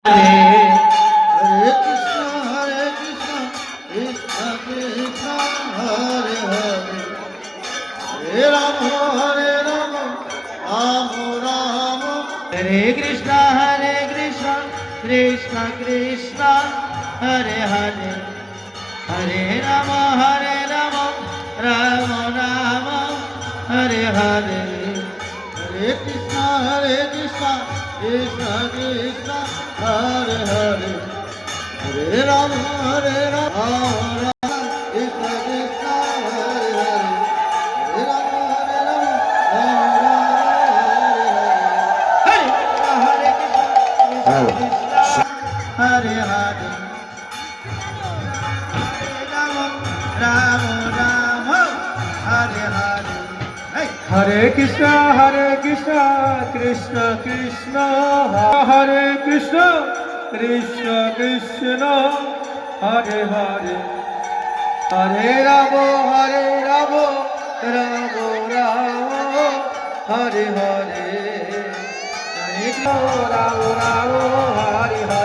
Hare Krishna, Krishna Krishna, Hare Hare, Hare Rama, Rama Rama, Hare Krishna, Krishna Krishna, Hare Hare, Hare Rama, Rama Rama, Hare Hare, Hare Krishna, Krishna Krishna, Hare Hare, Hare Rama, Rama Krishna Krishna, Hare Hare, Hare Rama, Rama Hare Hare, Hare Hare, Rama Rama, Hare Hare. Hare Krishna, Krishna Krishna, Hare Krishna, Krishna Krishna, Hare Hare, Hare Rama, Rama Rama, Hare Hare, Hare Rama, Hare Hare.